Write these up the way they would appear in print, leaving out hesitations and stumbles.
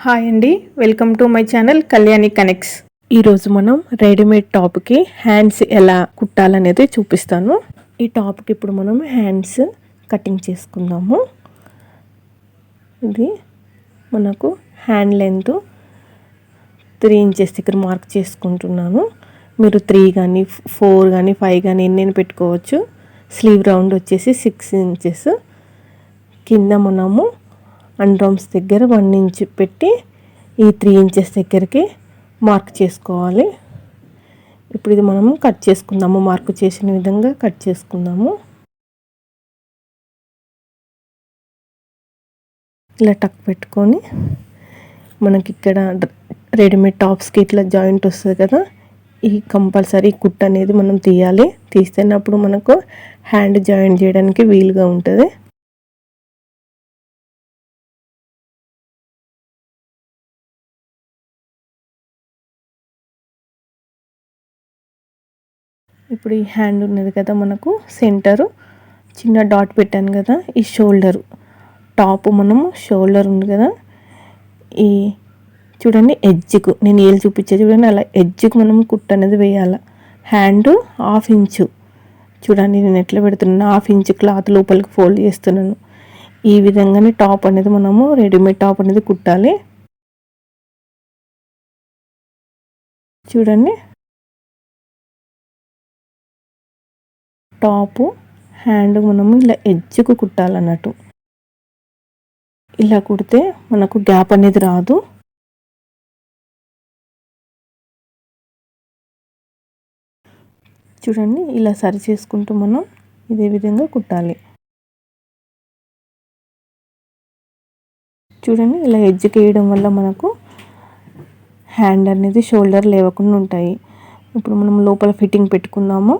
Hi అండి, welcome to my channel Kalyani connects. ఈరోజు మనం రెడీమేడ్ టాప్కి హ్యాండ్స్ ఎలా కుట్టాలనేది చూపిస్తాను. ఈ టాప్కి ఇప్పుడు మనం హ్యాండ్స్ కటింగ్ చేసుకుందాము. ఇది మనకు హ్యాండ్ లెంత్ 3 ఇంచెస్ దగ్గర మార్క్ చేసుకుంటున్నాను. మీరు 3 కానీ 4 కానీ 5 కానీ ఎన్నైనా పెట్టుకోవచ్చు. స్లీవ్ రౌండ్ వచ్చేసి 6 ఇంచెస్. కింద మనము అండ్రమ్స్ దగ్గర 1 ఇంచ్ పెట్టి ఈ 3 ఇంచెస్ దగ్గరికి మార్క్ చేసుకోవాలి. ఇప్పుడు ఇది మనము కట్ చేసుకుందాము. మార్క్ చేసిన విధంగా కట్ చేసుకుందాము. ఇలా టక్ పెట్టుకొని మనకి ఇక్కడ రెడీమేడ్ టాప్స్కి ఇట్లా జాయింట్ వస్తుంది కదా, ఈ కంపల్సరీ కుట్ అనేది మనం తీయాలి. తీస్తేనప్పుడు మనకు హ్యాండ్ జాయింట్ చేయడానికి వీలుగా ఉంటుంది. ఇప్పుడు ఈ హ్యాండ్ ఉన్నది కదా, మనకు సెంటరు చిన్న డాట్ పెట్టాను కదా, ఈ షోల్డరు టాప్ మనము షోల్డర్ ఉంది కదా, ఈ చూడండి ఎడ్జ్కు నేను ఏళ్ళు చూపించే చూడండి, అలా ఎడ్జ్కు మనం కుట్ అనేది వేయాలి. హ్యాండ్ 1/2 ఇంచు చూడండి, నేను ఎట్లా పెడుతున్నాను, 1/2 ఇంచు క్లాత్ లోపలికి ఫోల్డ్ చేస్తున్నాను. ఈ విధంగానే టాప్ అనేది మనము రెడీమేడ్ టాప్ అనేది కుట్టాలి. చూడండి, టాపు హ్యాండ్ మనము ఇలా ఎడ్జ్కు కుట్టాలన్నట్టు. ఇలా కుడితే మనకు గ్యాప్ అనేది రాదు. చూడండి, ఇలా సరి చేసుకుంటూ మనం ఇదే విధంగా కుట్టాలి. చూడండి, ఇలా ఎడ్జ్కి వేయడం వల్ల మనకు హ్యాండ్ అనేది షోల్డర్ లేవకుండా ఉంటాయి. ఇప్పుడు మనం లోపల ఫిట్టింగ్ పెట్టుకుందాము.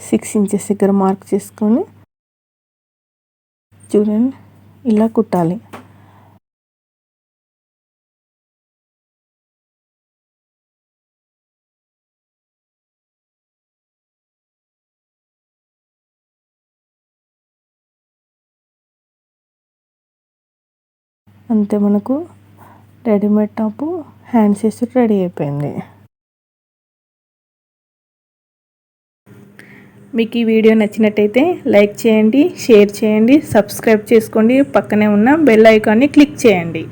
సిక్స్ ఇంచెస్ దగ్గర మార్క్ చేసుకొని చూడండి ఇలా కుట్టాలి. అంతే, మనకు రెడీమేడ్ టాపు హ్యాండ్స్ వేసి రెడీ అయిపోయింది. మీకు ఈ వీడియో నచ్చినట్టయితే లైక్ చేయండి, షేర్ చేయండి, సబ్స్క్రైబ్ చేసుకోండి, పక్కనే ఉన్న బెల్ ఐకాన్ని క్లిక్ చేయండి.